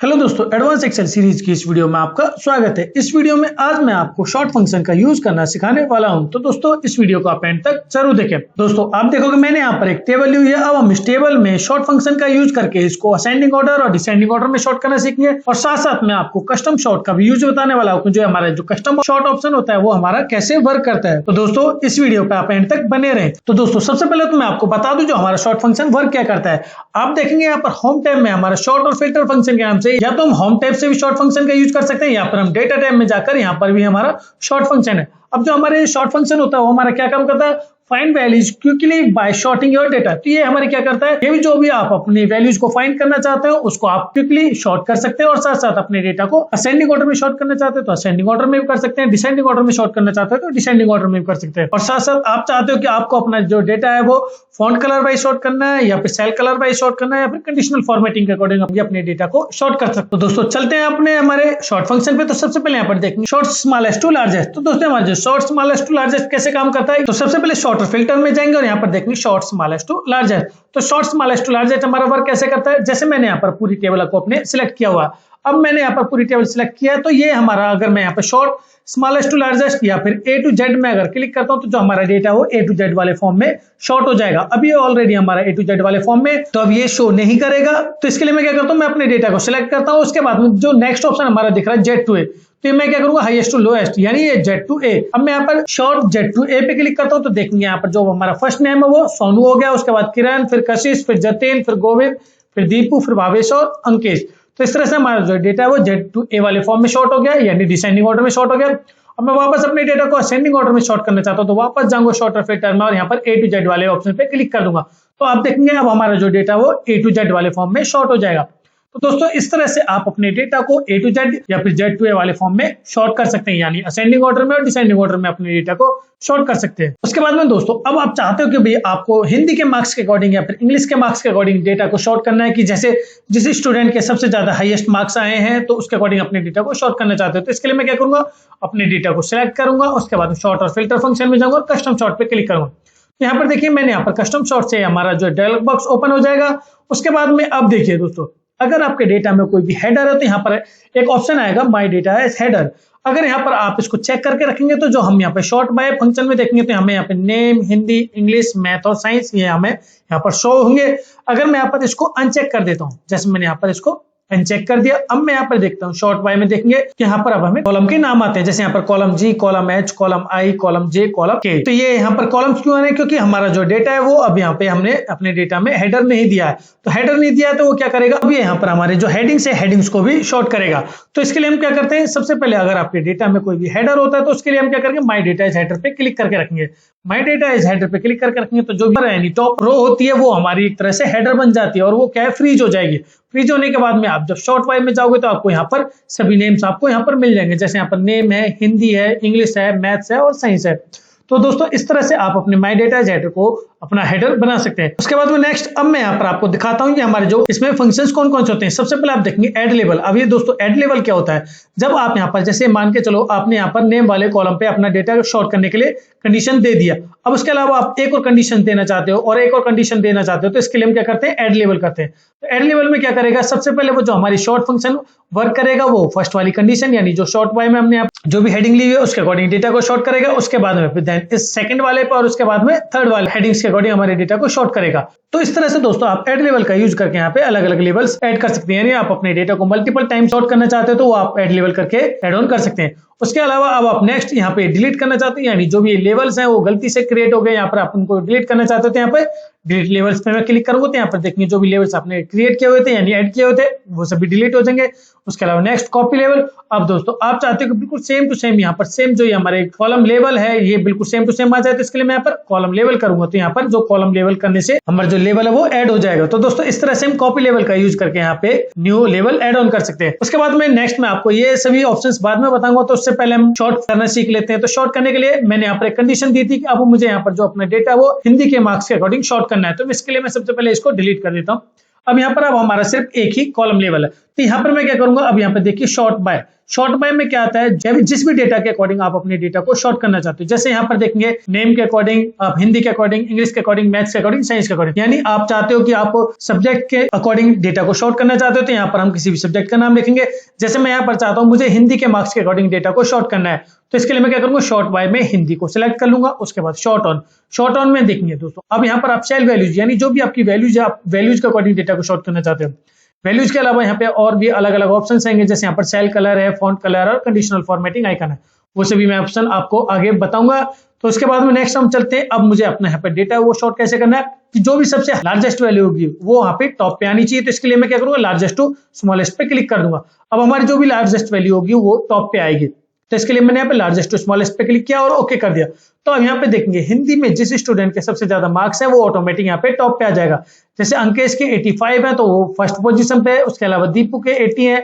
Hello दोस्तों, advance Excel series की इस वीडियो में आपका स्वागत है। इस वीडियो में आज मैं आपको शॉर्ट फंक्शन का यूज करना सिखाने वाला हूं। तो दोस्तों इस वीडियो को आप एंड तक जरूर देखें। दोस्तों आप देखोगे मैंने यहाँ पर एक टेबल ली हुई है। अब हम इस टेबल में शॉर्ट फंक्शन का यूज करके इसको असेंडिंग ऑर्डर और डिसेंडिंग ऑर्डर में शॉर्ट करना सीखेंगे और साथ साथ मैं आपको कस्टम शॉर्ट का भी यूज बताने वाला हूँ। जो हमारा जो कस्टम शॉर्ट ऑप्शन होता है वो हमारा कैसे वर्क करता है। तो दोस्तों इस वीडियो पे आप एंड तक बने रहें। तो दोस्तों सबसे पहले तो मैं आपको बता दूं जो हमारा शॉर्ट फंक्शन वर्क क्या करता है। आप देखेंगे यहाँ पर होम टैब में हमारा शॉर्ट और फिल्टर फंक्शन के नाम से या तो हम होम टैब से भी शॉर्ट फंक्शन का यूज कर सकते हैं या फिर हम डेटा टैब में जाकर यहाँ पर भी हमारा शॉर्ट फंक्शन है। अब जो हमारे शॉर्ट फंक्शन होता है वो हमारा क्या काम करता है, find values quickly by sorting your data. तो ये हमारे क्या करता है, ये भी जो भी आप अपनी वैल्यूज को फाइंड करना चाहते हो उसको आप क्विकली शॉर्ट कर सकते हैं और साथ साथ अपने डेटा को असेंडिंग ऑर्डर में शॉर्ट करना चाहते हो तो असेंडिंग ऑर्डर में भी कर सकते हैं, डिसेंडिंग ऑर्डर में शॉर्ट करना चाहते हो तो डिसेंडिंग ऑर्डर में भी कर सकते हैं। और साथ साथ आप चाहते हो कि आपको अपना जो डेटा है वो फॉन्ट कलर वाइज शॉर्ट करना है या फिर सेल कलर वाइज शॉर्ट करना है या फिर कंडीशनल फॉर्मेटिंग के अकॉर्डिंग आप अपने डेटा को शॉर्ट कर सकते हो। दोस्तों चलते हैं अपने हमारे शॉर्ट फंक्शन पे। तो सबसे पहले यहाँ पर देखेंगे शॉर्ट स्मॉलेस्ट टू लार्जेस्ट। तो दोस्तों हमारे जो शॉर्ट स्मॉलेस्ट टू लार्जेस्ट कैसे काम करता है, तो सबसे पहले शॉर्ट फिल्टर में जाएंगे और यहाँ पर देखेंगे शॉर्ट स्मॉलेस्ट टू लार्जेस्ट। तो शॉर्ट स्मॉलेस्ट टू लार्जेस्ट हमारा वर्क कैसे करता है, जैसे मैंने यहाँ पर पूरी टेबल को अपने सिलेक्ट किया हुआ। अब मैंने यहाँ पर पूरी टेबल सिलेक्ट किया है तो ये हमारा अगर मैं यहाँ पर शॉर्ट स्मॉलेस्ट टू लार्जेस्ट या फिर ए टू जेड में अगर क्लिक करता हूं तो जो हमारा डेटा वो ए टू जेड वाले फॉर्म में शॉर्ट हो जाएगा। अब ये ऑलरेडी हमारा ए टू जेड वाले फॉर्म में, तो अब ये शो नहीं करेगा। तो इसके लिए मैं क्या करता हूं, मैं अपने डेटा को सिलेक्ट करता हूं। उसके बाद में जो नेक्स्ट ऑप्शन हमारा दिख रहा है जेड टू ए, तो ये मैं क्या करूंगा हाईएस्ट टू लोएस्ट, यानी ये जेड टू ए। अब मैं यहाँ पर शॉर्ट जेड टू ए पे क्लिक करता हूं तो देखेंगे यहाँ पर जो हमारा फर्स्ट नेम है वो सोनू हो गया, उसके बाद किरण, फिर कशिश, फिर जतिन, फिर गोविंद, फिर दीपू, फिर भावेश और अंकेश। तो इस तरह से हमारा जो डेटा है वो जेड टू ए वाले फॉर्म में शॉर्ट हो गया, यानी डिसेंडिंग ऑर्डर में शॉर्ट हो गया। अब मैं वापस अपने डेटा को असेंडिंग ऑर्डर में शॉर्ट करना चाहता हूं तो वापस जाऊंगा शॉर्ट और फिल्टर में और यहाँ पर ए टू जेड वाले ऑप्शन पे क्लिक कर दूंगा। तो आप देखेंगे अब हमारा जो डेटा वो ए टू जेड वाले फॉर्म में शॉर्ट हो जाएगा। तो दोस्तों इस तरह से आप अपने डेटा को ए टू जेड या फिर जेड टू ए वाले फॉर्म में शॉर्ट कर सकते हैं, यानी असेंडिंग ऑर्डर में और डिसेंडिंग ऑर्डर में अपने डेटा को शॉर्ट कर सकते हैं। उसके बाद में दोस्तों अब आप चाहते हो कि भाई आपको हिंदी के मार्क्स के अकॉर्डिंग या फिर इंग्लिश के मार्क्स के अकॉर्डिंग डेटा को शॉर्ट करना है, कि जैसे जिस स्टूडेंट के सबसे ज्यादा हाईएस्ट मार्क्स आए हैं तो उसके अकॉर्डिंग अपने डेटा को शॉर्ट करना चाहते हो। तो इसके लिए मैं क्या करूंगा, अपने डेटा को सिलेक्ट करूंगा, उसके बाद शॉर्ट और फिल्टर फंक्शन में जाऊंगा और कस्टम शॉर्ट पे क्लिक करूंगा। यहाँ पर देखिए मैंने यहाँ पर कस्टम शॉर्ट से हमारा जो डायलॉग बॉक्स ओपन हो जाएगा। उसके बाद में अब देखिए दोस्तों, अगर आपके डेटा में कोई भी हेडर है तो यहाँ पर एक ऑप्शन आएगा माय डेटा एज हेडर। अगर यहाँ पर आप इसको चेक करके रखेंगे तो जो हम यहाँ पे शॉर्ट बाय फंक्शन में देखेंगे तो हमें यहाँ पे नेम, हिंदी, इंग्लिश, मैथ और साइंस ये हमें यहाँ पर शो होंगे। अगर मैं यहाँ पर इसको अनचेक कर देता हूँ, जैसे मैंने यहाँ पर इसको अनचेक कर दिया, अब मैं यहाँ पर देखता हूँ शॉर्ट बाय में देखेंगे कि यहाँ पर अब हमें कॉलम के नाम आते हैं, जैसे यहाँ पर column G, column H, column I, column J, column K. तो ये यहाँ पर कॉलम्स क्यों आ रहे हैं, क्योंकि हमारा जो डेटा है वो अब यहाँ पे हमने अपने डेटा में हेडर नहीं दिया है। तो हेडर नहीं दिया है तो वो क्या करेगा, अब ये यहाँ पर हमारे जो हेडिंग्स है हेडिंग्स को भी शॉर्ट करेगा। तो इसके लिए हम क्या करते हैं, सबसे पहले अगर आपके डेटा में कोई भी हेडर होता है तो उसके लिए हम क्या करेंगे, माई डेटा इज हेडर पे क्लिक करके रखेंगे। माई डेटा इज हेडर पे क्लिक करके रखेंगे तो जो यानी टॉप रो होती है वो हमारी एक तरह से हेडर बन जाती है और वो क्या है, फ्रीज हो जाएगी। फ्रीज होने के बाद में आप जब शॉर्ट वाई में जाओगे तो आपको यहाँ पर सभी नेम्स आपको यहाँ पर मिल जाएंगे, जैसे यहाँ पर नेम है, हिंदी है, इंग्लिश है, मैथ्स है और साइंस है। तो दोस्तों इस तरह से आप अपने माई डेटा हेडर को अपना हेडर बना सकते हैं। उसके बाद में नेक्स्ट अब मैं यहाँ पर आपको दिखाता हूँ कि हमारे जो इसमें फंक्शंस कौन कौन से होते हैं। सबसे पहले आप देखेंगे ऐड लेवल। अब ये दोस्तों ऐड लेवल क्या होता है, जब आप यहाँ पर जैसे मान के चलो आपने यहाँ पर नेम वाले कॉलम पे अपना डेटा शॉर्ट करने के लिए कंडीशन दे दिया, अब उसके अलावा आप एक और कंडीशन देना चाहते हो और एक और कंडीशन देना चाहते हो तो इसके लिए हम क्या करते हैं, ऐड लेवल करते हैं। तो ऐड लेवल में क्या करेगा, सबसे पहले वो जो हमारी शॉर्ट फंक्शन वर्क करेगा वो फर्स्ट वाली कंडीशन यानी जो शॉर्ट बाय में हमने जो भी हेडिंग ली हुई है उसके अकॉर्डिंग डेटा को शॉर्ट करेगा। उसके बाद में इस सेकंड वाले पर और उसके बाद में थर्ड वाले हेडिंग्स के अकॉर्डिंग हमारे डेटा को शॉर्ट करेगा। तो इस तरह से दोस्तों आप ऐड लेवल का यूज करके यहाँ पे अलग अलग लेवल्स ऐड कर सकते हैं, यानी आप अपने डेटा को मल्टीपल टाइम शॉर्ट करना चाहते हो तो वो आप ऐड लेवल करके ऐड ऑन कर सकते हैं। उसके अलावा अब आप नेक्स्ट यहाँ पे डिलीट करना चाहते हैं, यानी जो भी लेवल्स हैं वो गलती से क्रिएट हो गए, यहाँ पर आप उनको डिलीट करना चाहते हो तो यहाँ पे डिलीट लेवल्स पे मैं क्लिक करूंगा तो यहाँ पर देखिए जो भी लेवल्स आपने क्रिएट किए हुए थे यानी ऐड किए हुए थे वो सभी डिलीट हो जाएंगे। उसके अलावा नेक्स्ट कॉपी लेवल। अब दोस्तों आप चाहते हो कि बिल्कुल सेम टू सेम यहाँ पर सेम जो हमारे कॉलम लेवल है ये बिल्कुल सेम टू सेम आ जाए, तो इसके लिए मैं यहाँ पर कॉलम लेवल करूंगा तो यहाँ पर जो कॉलम लेवल करने से हमारा जो लेवल है वो ऐड हो जाएगा। तो दोस्तों इस तरह से हम कॉपी लेवल का यूज करके यहाँ पे न्यू लेवल ऐड ऑन कर सकते हैं। उसके बाद में नेक्स्ट मैं आपको ये सभी ऑप्शंस बाद में बताऊंगा, तो उससे पहले हम शॉर्ट करना सीख लेते हैं। तो शॉर्ट करने के लिए मैंने यहाँ पर एक कंडीशन दी थी कि अब मुझे यहाँ पर जो अपना डेटा वो हिंदी के मार्क्स के अकॉर्डिंग शॉर्ट करना है, तो इसके लिए मैं सबसे पहले इसको डिलीट कर देता हूँ। अब यहाँ पर अब हमारा सिर्फ एक ही कॉलम लेवल है। तो यहाँ पर मैं क्या करूंगा, अब यहाँ पे देखिए शॉर्ट बाय में क्या आता है, जब जिस भी डेटा के अकॉर्डिंग आप अपने डेटा को शॉर्ट करना चाहते हो, जैसे यहाँ पर देखेंगे नेम के अकॉर्डिंग, आप हिंदी के अकॉर्डिंग, इंग्लिश के अकॉर्डिंग, मैथ्स के अकॉर्डिंग, साइंस के अकॉर्डिंग, यानी आप चाहते हो कि आप सब्जेक्ट के अकॉर्डिंग डेटा को शॉर्ट करना चाहते हो, तो यहाँ पर हम किसी भी सब्जेक्ट का नाम लिखेंगे। जैसे मैं यहाँ पर चाहता हूँ मुझे हिंदी के मार्क्स के अकॉर्डिंग डेटा को शॉर्ट करना है, तो इसके लिए मैं क्या करूंगा, शॉर्ट बाय में हिंदी को सिलेक्ट कर लूंगा। उसके बाद शॉर्ट ऑन में देखेंगे दोस्तों, अब यहाँ पर आप सेल वैल्यूज यानी जो भी आपकी वैल्यूज है, आप वैल्यूज के अकॉर्डिंग डेटा को शॉर्ट करना चाहते हो। वैल्यूज के अलावा यहाँ पे और भी अलग अलग ऑप्शन आएंगे, जैसे यहाँ पर सेल कलर है, फॉन्ट कलर और कंडीशनल फॉर्मेटिंग आइकन है, वो सभी मैं ऑप्शन आपको आगे बताऊंगा। तो उसके बाद में नेक्स्ट हम चलते हैं, अब मुझे अपना यहाँ पे डेटा वो शॉर्ट कैसे करना है, कि जो भी सबसे लार्जेस्ट वैल्यू होगी वो यहाँ पे टॉप पे आनी चाहिए। तो इसके लिए मैं क्या करूंगा, लार्जेस्ट टू स्मॉलेस्ट पे क्लिक कर दूंगा। अब हमारी जो भी लार्जेस्ट वैल्यू होगी वो टॉप पे आएगी, तो इसके लिए मैंने यहाँ पे लार्जेस्ट टू स्मॉलेस्ट पे क्लिक किया और ओके कर दिया। तो अब यहाँ पे देखेंगे हिंदी में जिस स्टूडेंट के सबसे ज्यादा मार्क्स है वो ऑटोमेटिक यहाँ पे टॉप पे आ जाएगा। जैसे अंकेश के 85 है तो वो फर्स्ट पोजीशन पे है, उसके अलावा दीपू के 80 है,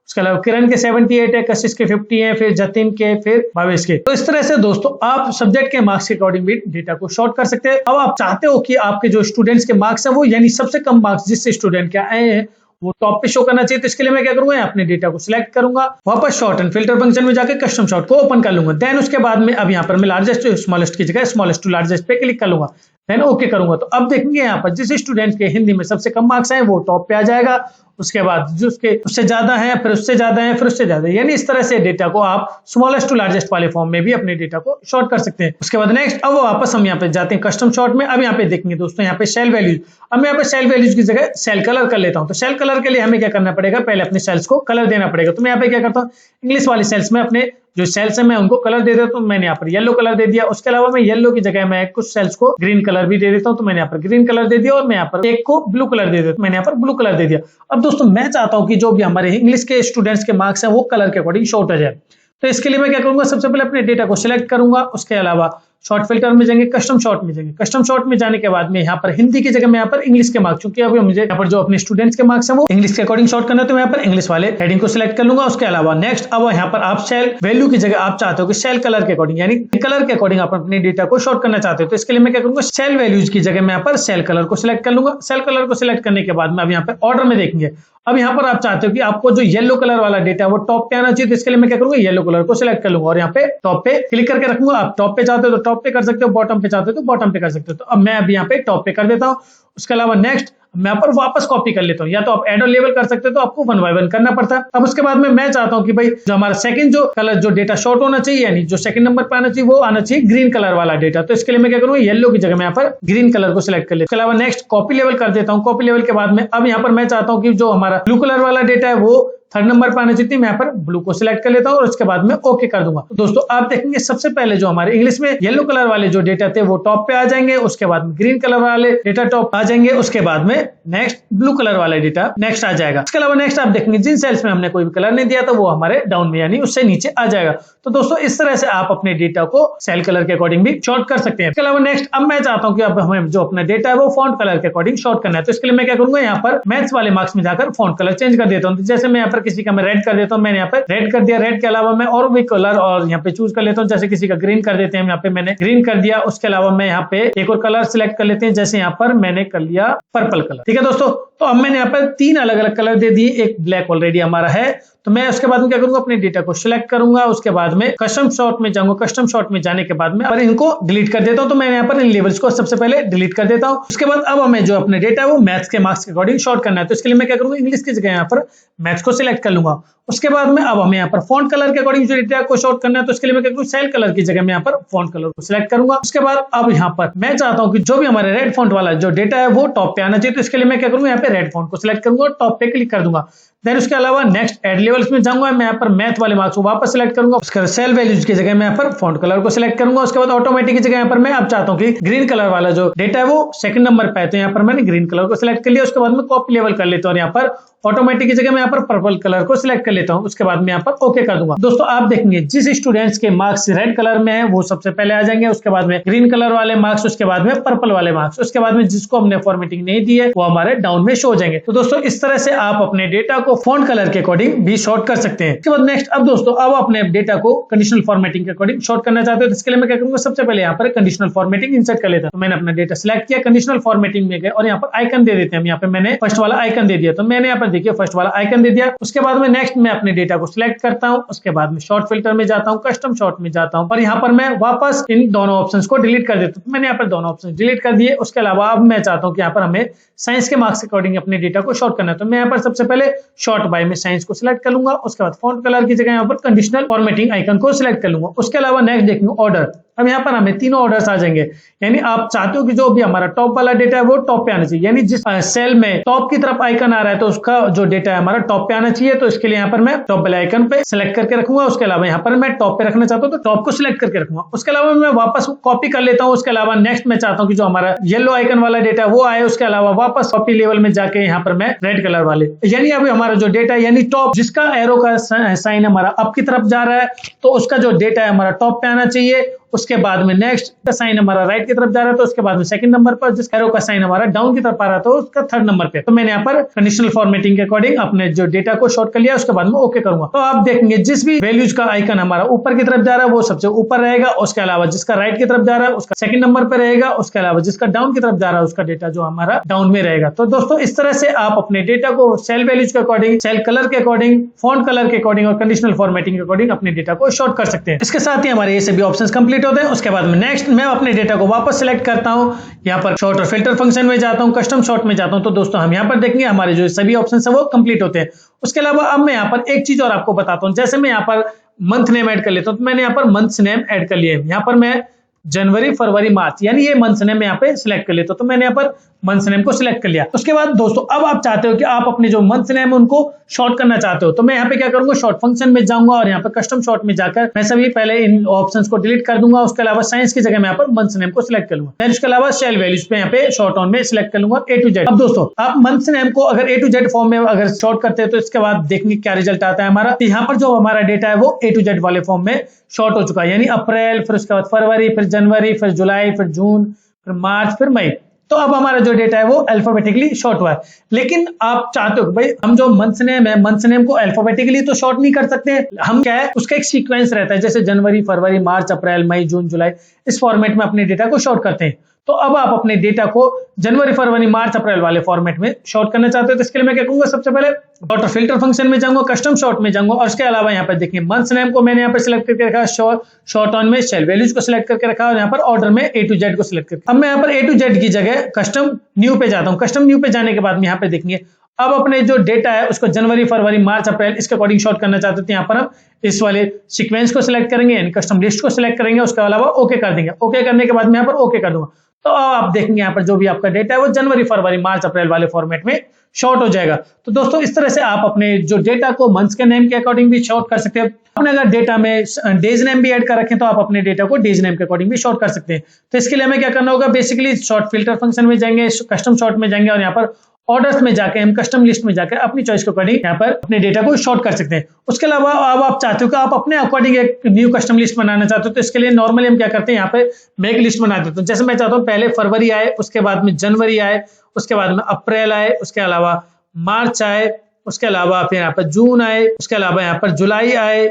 उसके अलावा किरण के 78 है, कशिश के 50 है, फिर जतिन के, फिर भावेश के। तो इस तरह से दोस्तों आप सब्जेक्ट के मार्क्स के अकॉर्डिंग भी डेटा को शॉर्ट कर सकते हैं। अब आप चाहते हो कि आपके जो स्टूडेंट्स के मार्क्स है वो यानी सबसे कम मार्क्स जिस स्टूडेंट के आए हैं वो टॉप पे शो करना चाहिए, तो इसके लिए मैं क्या करूंगा, अपने डेटा को सिलेक्ट करूंगा, वापस शॉर्ट एंड फिल्टर फंक्शन में जाकर कस्टम शॉर्ट को ओपन कर लूंगा। देन उसके बाद में अब यहाँ पर मैं लार्जेस्ट टू स्मॉलेस्ट की जगह स्मॉलेस्ट टू लार्जेस्ट पे क्लिक कर लूंगा, देन ओके करूंगा। तो अब देखेंगे यहाँ पर जिस स्टूडेंट के हिंदी में सबसे कम मार्क्स हैं वो टॉप पे आ जाएगा, उसके बाद जो उसके उससे ज्यादा है, फिर उससे ज्यादा है, फिर उससे ज्यादा है, यानी इस तरह से डेटा को आप स्मॉलेस्ट टू लार्जेस्ट वाले फॉर्म में भी अपने डेटा को शॉर्ट कर सकते हैं। उसके बाद नेक्स्ट अब वापस हम यहाँ पे जाते हैं कस्टम शॉर्ट में। अब यहाँ पे देखेंगे दोस्तों यहाँ पे सेल वैल्यूज, अब मैं यहाँ पे सेल वैल्यूज की जगह सेल कलर कर लेता हूँ। तो सेल कलर के लिए हमें क्या करना पड़ेगा, पहले अपने सेल्स को कलर देना पड़ेगा। तो मैं यहाँ पे क्या करता हूँ, इंग्लिश वाली सेल्स में अपने जो सेल्स है मैं उनको कलर दे देता हूँ। मैंने यहाँ पर येलो कलर दे दिया, उसके अलावा मैं येलो की जगह मैं कुछ सेल्स को ग्रीन कलर भी दे देता हूँ। तो मैंने यहाँ पर ग्रीन कलर दे दिया और मैं यहाँ पर एक को ब्लू कलर दे देता हूँ, मैंने यहाँ पर ब्लू कलर दे दिया। अब दोस्तों मैं चाहता हूँ कि जो भी हमारे इंग्लिश के स्टूडेंट्स के मार्क्स है वो कलर के अकॉर्डिंग शॉर्ट हो जाए। तो इसके लिए मैं क्या करूंगा, सबसे पहले अपने डेटा को सिलेक्ट करूंगा, उसके अलावा शॉर्ट फिल्टर में जाएंगे, कस्टम शॉर्ट में जाएंगे। कस्टम शॉर्ट में जाने के बाद में यहाँ पर हिंदी की जगह मैं यहाँ पर इंग्लिश के मार्क्स, क्योंकि अभी मुझे यहाँ पर जो अपने स्टूडेंट्स के मार्क्स हैं वो इंग्लिश के अकॉर्डिंग शॉर्ट करना है, तो मैं यहाँ पर इंग्लिश वाले हेडिंग को सिलेक्ट कर लूंगा। उसके अलावा नेक्स्ट अब यहाँ पर आप सेल वैल्यू की जगह आप चाहते हो कि सेल कलर के अकॉर्डिंग यानी कलर के अकॉर्डिंग आप अपने डेटा को शॉर्ट करना चाहते हो, तो इसके लिए मैं क्या करूंगा, सेल वैल्यूज की जगह मैं यहाँ पर सेल कलर को सिलेक्ट कर लूंगा। सेल कलर को सिलेक्ट करने के बाद में अब यहाँ पर ऑर्डर में देखेंगे, अब यहाँ पर आप चाहते हो कि आपको जो येलो कलर वाला डेटा वो टॉप पे आना चाहिए, तो इसके लिए मैं क्या करूंगा, येलो कलर को सिलेक्ट कर लूंगा और यहाँ पे टॉप पे क्लिक करके रखूंगा। आप टॉप पे चाहते हो तो टॉप पे कर सकते हो, बॉटम पे चाहते हो तो बॉटम पे कर सकते हो। तो अब मैं अभी यहाँ पे टॉप पे कर देता हूँ। उसके अलावा नेक्स्ट मैं यहाँ पर वापस कॉपी कर लेता हूँ, या तो आप एड और लेबल कर सकते हो, तो आपको 1 बाय 1 करना पड़ता है। अब उसके बाद में मैं चाहता हूँ कि भाई जो हमारा सेकंड जो कलर जो डेटा शॉर्ट होना चाहिए यानी जो सेकंड नंबर पे आना चाहिए वो आना चाहिए ग्रीन कलर वाला डेटा, तो इसके लिए मैं क्या करूंगा, येलो की जगह मैं यहाँ पर ग्रीन कलर को सिलेक्ट कर लेता हूँ। उसके अलावा नेक्स्ट कॉपी लेवल कर देता हूँ। कॉपी लेवल के बाद में अब यहाँ पर मैं चाहता हूँ कि जो हमारा ब्लू कलर वाला डेटा है वो थर्ड नंबर पर आना चाहिए, मैं यहाँ पर ब्लू को सिलेक्ट कर लेता हूँ और उसके बाद में ओके कर दूंगा। तो दोस्तों आप देखेंगे सबसे पहले जो हमारे इंग्लिश में येलो कलर वाले जो डेटा थे वो टॉप पे आ जाएंगे, उसके बाद में ग्रीन कलर वाले डेटा टॉप आ जाएंगे, उसके बाद में नेक्स्ट ब्लू कलर वाला डेटा नेक्स्ट आ जाएगा। इसके अलावा नेक्स्ट आप देखेंगे जिन सेल्स में हमने कोई भी कलर नहीं दिया था वो हमारे डाउन में यानी उससे नीचे आ जाएगा। तो दोस्तों इस तरह से आप अपने डेटा को सेल कलर के अकॉर्डिंग भी शॉर्ट कर सकते हैं। इसके अलावा नेक्स्ट अब मैं चाहता हूँ कि अब हमें जो अपना डेटा है वो फॉन्ट कलर के अकॉर्डिंग शॉर्ट करना है, तो इसके लिए मैं क्या करूंगा, यहाँ पर मैथ्स वाले मार्क्स में जाकर फॉन्ट कलर चेंज कर देता हूँ। जैसे मैं यहाँ पर किसी का मैं रेड कर देता हूँ, मैंने यहाँ पर रेड कर दिया। रेड के अलावा मैं और भी कलर और यहाँ पे चूज कर लेता हूँ, जैसे किसी का ग्रीन कर देते हैं, यहाँ पे मैंने ग्रीन कर दिया। उसके अलावा मैं यहाँ पे एक और कलर सिलेक्ट कर लेते हैं, जैसे यहाँ पर मैंने कर लिया पर्पल कलर। ठीक है दोस्तों, तो अब मैंने यहाँ पर 3 अलग अलग कलर दे दिए, एक ब्लैक ऑलरेडी हमारा है। तो मैं उसके बाद में क्या करूंगा, अपने डेटा को सिलेक्ट करूंगा, उसके बाद में कस्टम शॉर्ट में जाऊंगा। कस्टम शॉर्ट में जाने के बाद में इनको डिलीट कर देता हूं, तो मैं यहाँ पर इन लेबल्स को सबसे पहले डिलीट कर देता हूं। उसके बाद अब हमें जो अपने डेटा है वो मैथ्स के मार्क्स के अकॉर्डिंग शॉर्ट करना है, तो इसके लिए मैं क्या करूंगा, इंग्लिश की जगह यहाँ पर मैथ्स को सिलेक्ट कर लूंगा। उसके बाद में अब हमें यहाँ पर फॉन्ट कलर के अकॉर्डिंग जो डेटा को शॉर्ट करना है, तो इसके लिए मैं क्या करूँ, सेल कलर की जगह मैं यहाँ पर फॉन्ट कलर को सिलेक्ट करूंगा। उसके बाद अब यहाँ पर मैं चाहता हूँ कि जो भी हमारे रेड फॉन्ट वाला जो डेटा है वो टॉप पे आना चाहिए, तो इसके लिए मैं क्या करूंगा, यहाँ पे रेड फॉन्ट को सिलेक्ट करूंगा और टॉप पे क्लिक कर दूंगा। देन उसके अलावा नेक्स्ट एड लेवल्स में जाऊंगा, मैं यहाँ पर मैथ वाले मार्क्स को वापस सिलेक्ट करूंगा। उसके बाद सेल वैल्यूज की जगह मैं यहाँ पर फॉन्ट कलर को सिलेक्ट करूंगा। उसके बाद ऑटोमेटिक की जगह यहाँ पर मैं अब चाहता हूँ कि ग्रीन कलर वाला जो डेटा है वो सेकंड नंबर पे है, तो यहाँ पर मैंने ग्रीन कलर को सिलेक्ट कर लिया। उसके बाद में कॉपी लेवल कर लेता हूँ, यहाँ पर ऑटोमेटिक की जगह मैं यहाँ पर पर्पल कलर को सिलेक्ट कर लेता हूँ। उसके बाद मैं यहाँ पर ओके कर दूंगा। दोस्तों आप देखेंगे जिस स्टूडेंट्स के मार्क्स रेड कलर में है वो सबसे पहले आ जाएंगे, उसके बाद में ग्रीन कलर वाले मार्क्स, उसके बाद में पर्पल वाले मार्क्स, उसके बाद में जिसको हमने फॉर्मेटिंग नहीं दी है वो हमारे डाउन में शो हो जाएंगे। तो दोस्तों इस तरह से आप अपने डेटा को फॉन्ट कलर के अकॉर्डिंग भी शॉर्ट कर सकते हैं। इसके बाद नेक्स्ट अब दोस्तों अब अपने डेटा को कंडीशनल फॉर्मेटिंग के अकॉर्डिंग शॉर्ट करना चाहते हो तो इसके लिए मैं क्या करूंगा, सबसे पहले यहाँ पर कंडीशनल फॉर्मेटिंग इंसर्ट कर लेता हूं। तो मैंने अपना डेटा सिलेक्ट किया, कंडीशनल फॉर्मेटिंग में गए और यहाँ पर आइकन दे देते हैं। यहाँ पे मैंने फर्स्ट वाला आइकन दे दिया, तो मैंने यहाँ पर देखिए फर्स्ट वाला आइकन दे दिया। उसके बाद में नेक्स्ट मैं अपने डेटा को सिलेक्ट करता हूँ, उसके बाद में शॉर्ट फिल्टर में जाता हूँ, कस्टम शॉर्ट में जाता हूँ और यहाँ पर मैं वापस इन दोनों ऑप्शंस को डिलीट कर देता हूँ। तो मैंने यहाँ पर दोनों ऑप्शन डिलीट कर दिए। उसके अलावा अब मैं चाहता हूँ कि यहाँ पर हमें साइंस के मार्क्स के अकॉर्डिंग अपने डेटा को शॉर्ट करना है। तो मैं यहाँ पर सबसे पहले शॉर्ट बाय में साइंस को सिलेक्ट कर लूंगा। उसके बाद फॉन्ट कलर की जगह यहाँ पर कंडीशनल फॉर्मेटिंग आइकन को सिलेक्ट कर लूंगा। उसके अलावा नेक्स्ट देखेंगे ऑर्डर। अब यहाँ पर हमें तीनों ऑर्डर्स आ जाएंगे, यानी आप चाहते हो कि जो भी हमारा टॉप वाला डेटा है वो टॉप पे आना चाहिए, यानी जिस सेल में टॉप की तरफ आइकन आ रहा है तो उसका जो डेटा है हमारा टॉप पे आना चाहिए। तो इसके लिए यहाँ पर मैं टॉप वाले आइकन पे सिलेक्ट करके रखूंगा। उसके अलावा यहाँ पर मैं टॉप पे रखना चाहता हूँ तो टॉप को सिलेक्ट करके रखूंगा। उसके अलावा मैं वापस कॉपी कर लेता हूँ। उसके अलावा नेक्स्ट मैं चाहता हूँ कि जो हमारा येलो आइकन वाला डेटा वो आए। उसके अलावा वापस कॉपी लेवल में जाके यहाँ पर मैं रेड कलर वाले, यानी अभी हमारा जो डेटा है यानी टॉप जिसका एरो का साइन हमारा अप की तरफ जा रहा है तो उसका जो डेटा है हमारा टॉप पे आना चाहिए। उसके बाद में नेक्स्ट का साइन हमारा राइट की तरफ जा रहा है तो उसके बाद में सेकंड नंबर पर, जिस एरो का साइन हमारा डाउन की तरफ आ रहा है तो उसका थर्ड नंबर पे। तो मैंने यहाँ पर कंडीशनल फॉर्मेटिंग के अकॉर्डिंग अपने जो डेटा को शॉर्ट कर लिया। उसके बाद में ओके करूंगा। तो आप देखेंगे जिस भी वैल्यूज का आइकन हमारा ऊपर की तरफ जा रहा है वो सबसे ऊपर रहेगा। उसके अलावा जिसका राइट की तरफ जा रहा है उसका सेकंड नंबर पे रहेगा। उसके अलावा जिसका डाउन की तरफ जा रहा है उसका डेटा जो हमारा डाउन में रहेगा। तो दोस्तों इस तरह से आप अपने डेटा को सेल वैल्यूज के अकॉर्डिंग, सेल कलर के अकॉर्डिंग, फॉन्ट कलर के अकॉर्डिंग और कंडीशनल फॉर्मेटिंग के अकॉर्डिंग अपने डेटा को शॉर्ट कर सकते हैं। इसके साथ ही हमारे ये सभी ऑप्शंस कंप्लीट होते हैं। उसके बाद में नेक्स्ट मैं अपने डेटा को वापस सिलेक्ट करता हूं, यहाँ पर शॉर्ट और फिल्टर फंक्शन में जाता हूं, कस्टम शॉर्ट में जाता हूं। तो दोस्तों हम यहाँ पर देखेंगे हमारे जो सभी ऑप्शंस है वो कंप्लीट होते हैं। उसके अलावा अब मैं यहाँ पर एक चीज और आपको बताता हूं, जैसे मैं यहाँ पर मंथ नेम ऐड कर लेता हूं। तो मैंने यहाँ पर मंथ्स नेम ऐड कर लिए। यहाँ पर मैं जनवरी, फरवरी, मार्च यानी ये मंथ्स नेम यहाँ पे सिलेक्ट कर लेता हूं। तो मैंने यहाँ पर मंथ्स नेम को सिलेक्ट कर लिया। उसके बाद दोस्तों अब आप चाहते हो कि आप अपने जो मंथ्स नेम है उनको शॉर्ट करना चाहते हो तो मैं यहाँ पे क्या करूंगा, शॉर्ट फंक्शन में जाऊंगा और यहाँ पे कस्टम शॉर्ट में जाकर मैं सभी पहले इन ऑप्शंस को डिलीट कर दूंगा। उसके अलावा साइंस की जगह मैं यहाँ पर मंथ्स नेम को सिलेक्ट कर लूंगा। फिर उसके अलावा सेल वैल्यूज पे यहाँ पे शॉर्ट ऑन में सिलेक्ट कर लूंगा A to Z। अब दोस्तों आप मंथ्स नेम को अगर A to Z फॉर्म में अगर शॉर्ट करते हैं तो इसके बाद देखेंगे क्या रिजल्ट आता है हमारा। तो यहाँ पर जो हमारा डेटा है वो A to Z वाले फॉर्म में शॉर्ट हो चुका है, यानी अप्रैल, फिर उसके बाद फरवरी, फिर जनवरी, फिर जुलाई, फिर जून, फिर मार्च, फिर मई। तो अब हमारा जो डेटा है वो अल्फाबेटिकली शॉर्ट हुआ है। लेकिन आप चाहते हो भाई हम जो मंथ्स नेम है मंथ्स नेम को अल्फाबेटिकली तो शॉर्ट नहीं कर सकते। हम क्या है उसका एक सीक्वेंस रहता है, जैसे जनवरी, फरवरी, मार्च, अप्रैल, मई, जून, जुलाई, इस फॉर्मेट में अपने डेटा को शॉर्ट करते हैं। तो अब आप अपने डेटा को जनवरी, फरवरी, मार्च, अप्रैल वाले फॉर्मेट में शॉर्ट करना चाहते हो तो इसके लिए मैं क्या करूंगा, सबसे पहले डॉट फिल्टर फंक्शन में जाऊंगा, कस्टम शॉर्ट में जाऊंगा और उसके अलावा यहाँ पर देखिए मंथ्स नेम को मैंने यहाँ पर सिलेक्ट करके रखा, शॉर्ट ऑन में सेल वैल्यूज को सिलेक्ट करके रखा और यहाँ पर ऑर्डर में A to Z को सिलेक्ट करके। अब मैं यहाँ पर A to Z की जगह कस्टम न्यू पे जाता हूँ। कस्टम न्यू पे जाने के बाद में यहाँ पे देखेंगे अब अपने जो डेटा है उसको जनवरी, फरवरी, मार्च, अप्रैल इसके अकॉर्डिंग शॉर्ट करना चाहते थे। यहाँ पर हम इस वाले सीक्वेंस को सिलेक्ट करेंगे यानी कस्टम लिस्ट को सिलेक्ट करेंगे। उसके अलावा ओके कर देंगे। ओके करने के बाद में यहाँ पर ओके कर दूंगा। तो आप देखेंगे यहाँ पर जो भी आपका डेटा है वो जनवरी, फरवरी, मार्च, अप्रैल वाले फॉर्मेट में शॉर्ट हो जाएगा। तो दोस्तों इस तरह से आप अपने जो डेटा को मंथ्स के नेम के अकॉर्डिंग भी शॉर्ट कर सकते हैं। आपने अगर डेटा में डेज नेम भी ऐड कर रखें तो आप अपने डेटा को डेज नेम के अकॉर्डिंग भी शॉर्ट कर सकते हैं। तो इसके लिए हमें क्या करना होगा, बेसिकली शॉर्ट फिल्टर फंक्शन में जाएंगे, कस्टम शॉर्ट में जाएंगे और यहाँ पर ऑर्डर्स में जाके हम कस्टम लिस्ट में जाकर अपनी चॉइस के अकॉर्डिंग यहाँ पर अपने डेटा को शॉर्ट कर सकते हैं। उसके अलावा अब आप चाहते हो कि आप अपने अकॉर्डिंग एक न्यू कस्टम लिस्ट बनाना चाहते हो तो इसके लिए नॉर्मली हम क्या करते हैं, यहाँ पे मैं एक लिस्ट बना देता हूँ। जैसे मैं चाहता हूँ पहले फरवरी आए, उसके बाद में जनवरी आए, उसके बाद में अप्रैल आए, उसके अलावा मार्च आए, उसके अलावा फिर यहाँ पर जून आए, उसके अलावा यहाँ पर जुलाई आए,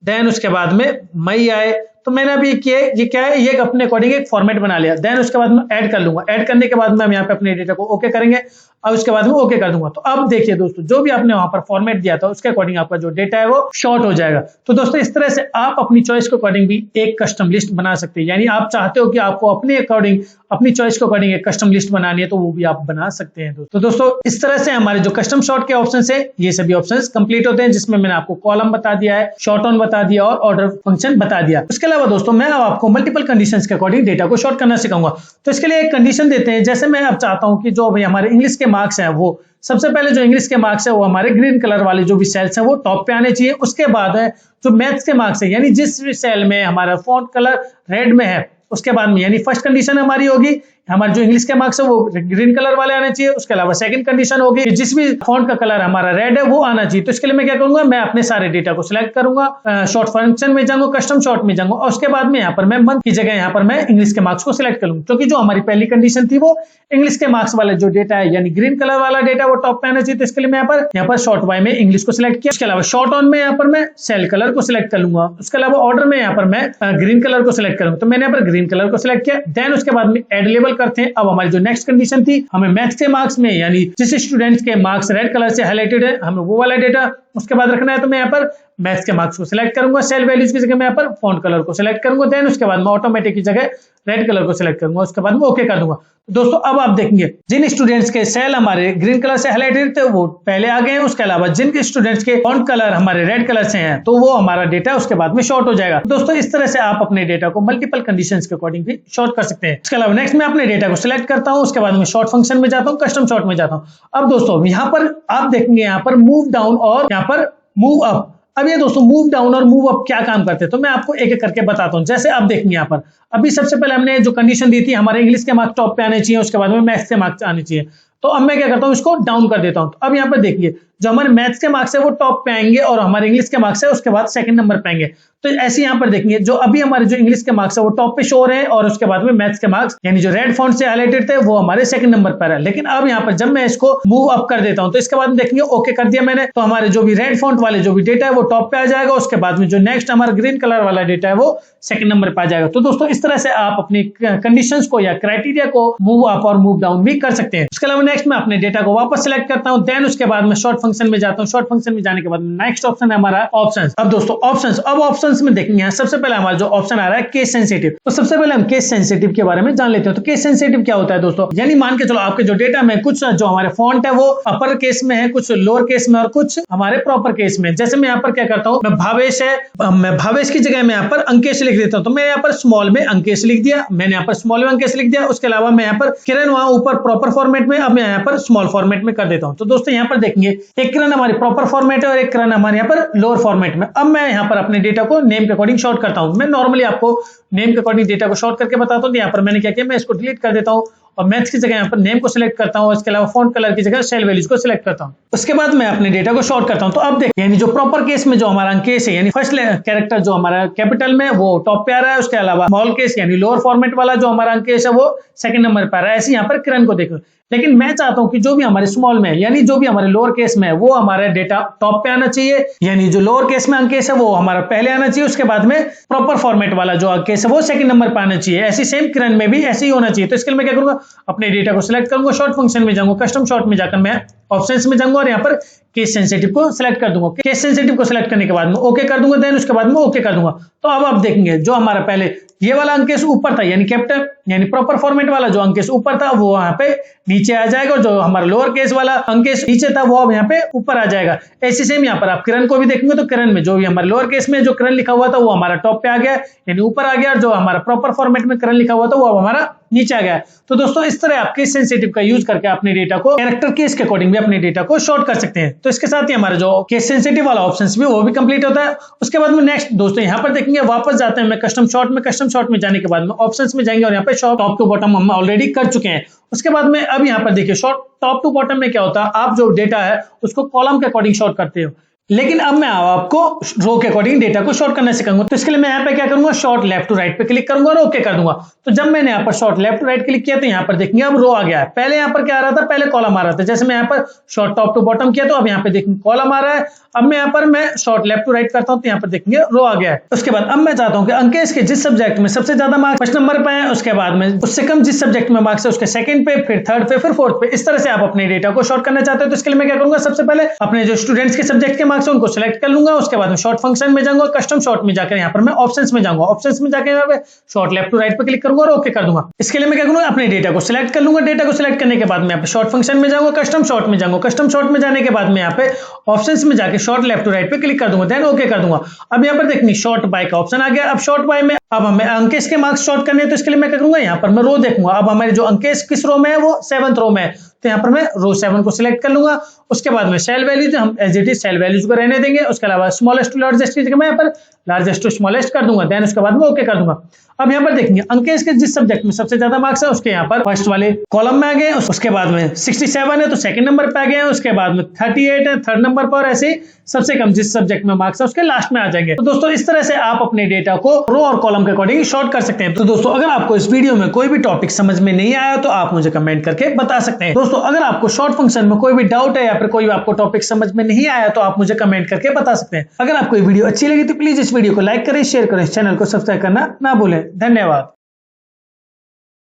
देन उसके बाद में मई आए। तो मैंने अभी ये क्या है, ये अपने अकॉर्डिंग एक फॉर्मेट बना लिया। देन उसके बाद में ऐड कर लूंगा। ऐड करने के बाद में हम यहाँ पे अपने डेटा को ओके करेंगे और उसके बाद में ओके कर दूंगा। तो अब देखिए दोस्तों जो भी आपने वहां पर फॉर्मेट दिया था उसके अकॉर्डिंग आपका जो डेटा है वो शॉर्ट हो जाएगा। तो दोस्तों इस तरह से आप अपनी चॉइस के अकॉर्डिंग भी एक कस्टम लिस्ट बना सकते हैं, यानी आप चाहते हो कि आपको अपने अकॉर्डिंग अपनी चॉइस के अकॉर्डिंग एक कस्टम लिस्ट बनानी है तो वो भी आप बना सकते हैं। तो दोस्तों इस तरह से हमारे जो कस्टम शॉर्ट के ऑप्शन है ये सभी ऑप्शन कंप्लीट होते हैं, जिसमें मैंने आपको कॉलम बता दिया है, शॉर्ट ऑन बता दिया और ऑर्डर फंक्शन बता दिया। उसके अलावा दोस्तों मैं अब आपको मल्टीपल कंडीशंस के अकॉर्डिंग डेटा को शॉर्ट करना सिखाऊंगा। तो इसके लिए एक कंडीशन देते हैं, जैसे मैं अब चाहता हूं कि जो भी हमारे इंग्लिश के मार्क्स हैं वो सबसे पहले जो इंग्लिश के मार्क्स है वो हमारे ग्रीन कलर वाले जो भी सेल्स हैं वो टॉप पे आने चाहिए। उसके बाद है जो मैथ्स के मार्क्स है, यानी जिस सेल में हमारा फॉन्ट कलर रेड में है उसके बाद में यानी फर्स्ट कंडीशन हमारी होगी हमारे जो इंग्लिश के मार्क्स है वो ग्रीन कलर वाले आने चाहिए। उसके अलावा सेकंड कंडीशन होगी कि जिस भी फॉन्ट का कलर हमारा रेड है वो आना चाहिए। तो इसके लिए मैं क्या करूंगा, मैं अपने सारे डेटा को सिलेक्ट करूंगा, शॉर्ट फंक्शन में जाऊंगा, कस्टम शॉर्ट में जाऊंगा और उसके बाद में यहाँ पर मैं मंथ की जगह यहाँ पर मैं इंग्लिश के मार्क्स को सिलेक्ट करूंगा, क्योंकि जो हमारी पहली कंडीशन थी वो इंग्लिश के मार्क्स वाला जो डेटा है यानी ग्रीन कलर वाला डेटा वो टॉप पे आना चाहिए। तो इसके लिए मैं यहाँ पर शॉर्ट वाई में इंग्लिश को सिलेक्ट किया। उसके अलावा शॉर्ट ऑन में यहाँ पर मैं सेल कलर को सिलेक्ट कर लूंगा। उसके अलावा ऑर्डर में यहाँ पर मैं ग्रीन कलर को सिलेक्ट करूंगा, तो मैंने यहाँ पर ग्रीन कलर को सिलेक्ट किया। देन उसके बाद में एड लेबल करते हैं। अब हमारी जो नेक्स्ट कंडीशन थी, हमें मैथ्स के मार्क्स में यानी जिस स्टूडेंट्स के मार्क्स रेड कलर से हाईलाइटेड है हमें वो वाला डेटा उसके बाद रखना है। तो मैं यहाँ पर मैथ्स के मार्क्स को सिलेक्ट करूंगा, सेल वैल्यूज की जगह मैं यहाँ पर फॉन्ट कलर को सिलेक्ट करूंगा। देन उसके बाद मैं ऑटोमेटिक की जगह रेड कलर को सिलेक्ट करूंगा, उसके बाद मैं ओके कर दूंगा। दोस्तों अब आप देखेंगे जिन स्टूडेंट्स के सेल हमारे ग्रीन कलर से हाईलाइटेड थे वो पहले आ गए हैं। उसके अलावा जिन स्टूडेंट्स के फॉन्ट कलर हमारे रेड कलर से हैं तो वो हमारा डेटा उसके बाद में शॉर्ट हो जाएगा। दोस्तों इस तरह से आप अपने डेटा को मल्टीपल कंडीशंस के अकॉर्डिंग भी शॉर्ट कर सकते हैं। इसके अलावा नेक्स्ट मैं अपने डेटा को सिलेक्ट करता हूं, उसके बाद में शॉर्ट फंक्शन में जाता हूं, कस्टम शॉर्ट में जाता हूं। अब दोस्तों यहाँ पर आप देखेंगे यहाँ पर मूव डाउन और यहाँ पर मूव अप। अब ये दोस्तों मूव डाउन और मूव अप क्या काम करते हैं तो मैं आपको एक एक करके बताता हूं। जैसे आप देखेंगे यहाँ पर अभी सबसे पहले हमने जो कंडीशन दी थी हमारे इंग्लिश के मार्क्स टॉप पे आने चाहिए, उसके बाद में मैथ्स के मार्क्स आने चाहिए। तो अब मैं क्या करता हूँ, इसको डाउन कर देता हूँ। तो अब यहाँ पर देखिए जो हमारे मैथ्स के मार्क्स है वो टॉप पे आएंगे और हमारे इंग्लिश के मार्क्स है उसके बाद सेकंड नंबर पे आएंगे। तो ऐसे यहाँ पर देखेंगे जो अभी हमारे जो इंग्लिश के मार्क्स है वो टॉप पे शो हो रहे हैं और उसके बाद में मैथ्स के मार्क्स यानी जो रेड फॉन्ट से हाईलाइटेड थे वो हमारे सेकंड नंबर पर है। लेकिन अब यहाँ पर जब मैं इसको मूव अप कर देता हूँ तो इसके बाद में देखेंगे ओके कर दिया मैंने, तो हमारे जो भी रेड फॉन्ट वाले जो भी डेटा है वो टॉप पे आ जाएगा। उसके बाद में जो नेक्स्ट हमारा ग्रीन कलर वाला डेटा है वो सेकंड नंबर पे आ जाएगा। तो दोस्तों इस तरह से आप अपनी कंडीशंस को या क्राइटेरिया को मूव अप और मूव डाउन भी कर सकते हैं। इसके अलावा नेक्स्ट मैं अपने डेटा को वापस सिलेक्ट करता हूं। देन उसके बाद मैं शॉर्ट फंक्शन में जाता हूं। शॉर्ट फंक्शन में जाने के बाद नेक्स्ट ऑप्शन है हमारा ऑप्शंस। अब दोस्तों ऑप्शंस, अब ऑप्शंस में देखेंगे सबसे पहले हमारा जो ऑप्शन आ रहा है केस सेंसिटिव। तो सबसे पहले हम केस सेंसिटिव के बारे में जान लेते हैं। तो केस सेंसिटिव क्या होता है दोस्तों, यानी मान के चलो आपके जो डेटा में कुछ जो हमारे फॉन्ट है वो अपर केस में है, कुछ लोअर केस में और कुछ हमारे प्रॉपर केस में। जैसे मैं यहाँ पर क्या करता हूँ, मैं भावेश की जगह मैं यहाँ पर अंकेश लिख देता हूँ। तो मैं यहाँ पर स्मॉल में अंकेश लिख दिया, मैंने यहाँ पर स्मॉल में अंकेश लिख दिया। उसके अलावा मैं यहाँ पर किरण वहां ऊपर प्रॉपर फॉर्मेट में, अब मैं यहाँ पर स्मॉल फॉर्मेट में कर देता हूँ। तो दोस्तों यहाँ पर देखेंगे एक किरण हमारी प्रॉपर फॉर्मेट है और एक किरण हमारे यहाँ पर लोअर फॉर्मेट में। अब मैं यहाँ पर अपने डेटा को नेम के अकॉर्डिंग शॉर्ट करता हूँ। मैं नॉर्मली आपको नेम के अकॉर्डिंग डेटा को शॉर्ट करके बताता हूँ। यहाँ पर मैंने क्या किया, मैं इसको डिलीट कर देता हूँ और मैथ्स की जगह यहाँ पर नेम को सिलेक्ट करता हूँ। इसके अलावा फॉन्ट कलर की जगह सेल वैल्यूज को सिलेक्ट करता हूँ। उसके बाद मैं अपने डेटा को शॉर्ट करता हूँ। तो अब देखिए यानी जो प्रॉपर केस में जो हमारा अंकेश है यानी फर्स्ट कैरेक्टर जो हमारा कैपिटल में वो टॉप पे आ रहा है। उसके अलावा स्मॉल केस यानी लोअर फॉर्मेट वाला जो हमारा अंकेश है वो सेकंड नंबर पर आ रहा है। ऐसे यहाँ पर किरण को देखो, लेकिन मैं चाहता हूं कि जो भी हमारे स्मॉल में यानी जो भी हमारे लोअर केस में है वो हमारा डेटा टॉप पे आना चाहिए, यानी जो लोअर केस में अंकेश है वो हमारा पहले आना चाहिए। उसके बाद में प्रॉपर फॉर्मेट वाला जो अंकेश है वो सेकंड नंबर पे आना चाहिए। ऐसी सेम किरण में भी ऐसे ही होना चाहिए। तो इसके लिए मैं क्या करूंगा, अपने डेटा को सिलेक्ट करूंगा, शॉर्ट फंक्शन में जाऊंगा, कस्टम शॉर्ट में जाकर मैं ऑप्शंस में जाऊंगा और यहाँ पर केस सेंसिटिव को सिलेक्ट कर दूंगा। केस सेंसिटिव को सिलेक्ट करने के बाद में ओके कर दूंगा। देन उसके बाद में ओके कर दूंगा। तो अब आप देखेंगे जो हमारा पहले ये वाला अंकेश ऊपर था यानी कैपिटल यानी प्रॉपर फॉर्मेट वाला जो अंकेश ऊपर था वो यहाँ पे नीचे आ जाएगा और जो हमारा लोअर केस वाला अंकेश नीचे था वो अब यहाँ पे ऊपर आ जाएगा। ऐसे सेम यहाँ पर आप किरण को भी देखेंगे तो किरण में जो भी हमारे लोअर केस में जो किरण लिखा हुआ था वो हमारा टॉप पे आ गया यानी ऊपर आ गया और जो हमारा प्रॉपर फॉर्मेट में किरण लिखा हुआ था वो अब हमारा नीचे आ गया। तो दोस्तों इस तरह आप केस सेंसिटिव का यूज करके अपने डेटा को कैरेक्टर केस के अकॉर्डिंग भी अपने डेटा को शॉर्ट कर सकते हैं। तो इसके साथ ही हमारा जो केस सेंसिटिव वाला ऑप्शंस भी वो भी कंप्लीट होता है। उसके बाद में नेक्स्ट दोस्तों यहाँ पर देखेंगे वापस जाते हैं मैं कस्टम शॉर्ट में। कस्टम शॉर्ट में जाने के बाद में ऑप्शंस में जाएंगे और यहाँ पे शॉर्ट टॉप टू बॉटम हम ऑलरेडी कर चुके हैं। उसके बाद में अब यहाँ पर देखिए शॉर्ट टॉप टू बॉटम में क्या होता है, आप जो डेटा है उसको कॉलम के अकॉर्डिंग शॉर्ट करते हो, लेकिन अब मैं आपको रो के अकॉर्डिंग डेटा को शॉर्ट करना सिखाऊंगा। तो इसके लिए मैं यहाँ पे क्या करूंगा, शॉर्ट लेफ्ट टू राइट पे क्लिक करूंगा और ओके कर दूंगा। तो जब मैंने यहाँ पर sort left to right click किया तो यहाँ पर देखेंगे अब रो आ गया है। पहले यहाँ पर क्या आ रहा था, पहले कॉलम आ रहा था। जैसे मैं यहाँ पर शॉर्ट टॉप टू बॉटम किया तो अब यहाँ पे देखेंगे कॉलम आ रहा है। अब मैं यहाँ पर मैं शॉर्ट लेफ्ट टू राइट करता हूँ तो यहाँ पर देखेंगे रो आ गया है। उसके बाद अब मैं चाहता हूँ कि अंकेश के जिस सब्जेक्ट में सबसे ज्यादा मार्क्स फर्स्ट नंबर पे है, उसके बाद में उससे कम जिस सब्जेक्ट में मार्क्स है उसके सेकंड पे, फिर थर्ड पे, फिर फोर्थ पे, इस तरह से आप अपने डेटा को शॉर्ट करना चाहते हो। तो इसके लिए मैं क्या करूंगा, सबसे पहले अपने जो स्टूडेंट्स के सब्जेक्ट के मार्क्स है उनको सिलेक्ट कर लूंगा। उसके बाद में शॉर्ट फंक्शन में जाऊंगा, कस्टम शॉर्ट में जाकर यहाँ पर मैं ऑप्शंस में जाऊंगा। ऑप्शंस में जाकर यहाँ पे शॉर्ट लेफ्ट टू राइट पे क्लिक करूंगा और ओके कर दूंगा। इसके लिए मैं क्या करूंगा, अपने डेटा को सिलेक्ट कर लूंगा। डेटा को सिलेक्ट करने के बाद में यहाँ पे शॉर्ट फंक्शन में जाऊंगा, कस्टम शॉर्ट में जाऊंगा। कस्टम शॉर्ट में जाने के बाद में यहाँ पे ऑप्शंस में जाकर शॉर्ट लेफ्ट टू राइट पे क्लिक कर दूंगा, देन ओके कर दूंगा। अब यहाँ पर देखनी शॉर्ट बाय का ऑप्शन आ गया। अब शॉर्ट बाय में अब हमें अंकेश के मार्क्स शॉर्ट करने हैं तो इसके लिए मैं क्या करूंगा, यहाँ पर मैं रो देखूंगा। अब हमारे जो अंकेश किस रो में है वो 7th रो में है। तो यहाँ पर मैं रो 7 को सिलेक्ट कर लूंगा। उसके बाद में सेल वैल्यूज हम as it is cell values को रहने देंगे। उसके अलावा स्मॉलेस्ट टू लार्जेस्ट की जगह मैं यहाँ पर लार्जेस्ट टू स्मॉलेस्ट कर दूंगा। देन उसके बाद में ओके कर दूंगा। अब यहाँ पर देखेंगे अंकेश के जिस सब्जेक्ट में सबसे ज्यादा मार्क्स है उसके यहाँ पर फर्स्ट वाले कॉलम में आ गए। उसके बाद में 67 है तो सेकंड नंबर पे आ गए। उसके बाद में 38 है थर्ड नंबर पर। ऐसे सबसे कम जिस सब्जेक्ट में मार्क्स है उसके लास्ट में आ जाएंगे। तो दोस्तों इस तरह से आप अपने डेटा को रो और कॉलम के अकॉर्डिंग शॉर्ट कर सकते हैं। तो दोस्तों अगर आपको इस वीडियो में कोई भी टॉपिक समझ में नहीं आया तो आप मुझे कमेंट करके बता सकते हैं। दोस्तों अगर आपको शॉर्ट फंक्शन में कोई भी डाउट है या फिर कोई आपको टॉपिक समझ में नहीं आया तो आप मुझे कमेंट करके बता सकते हैं। अगर आपको ये वीडियो अच्छी लगी तो प्लीज इस वीडियो को लाइक करें, शेयर करें, चैनल को सब्सक्राइब करना ना भूलें। धन्यवाद।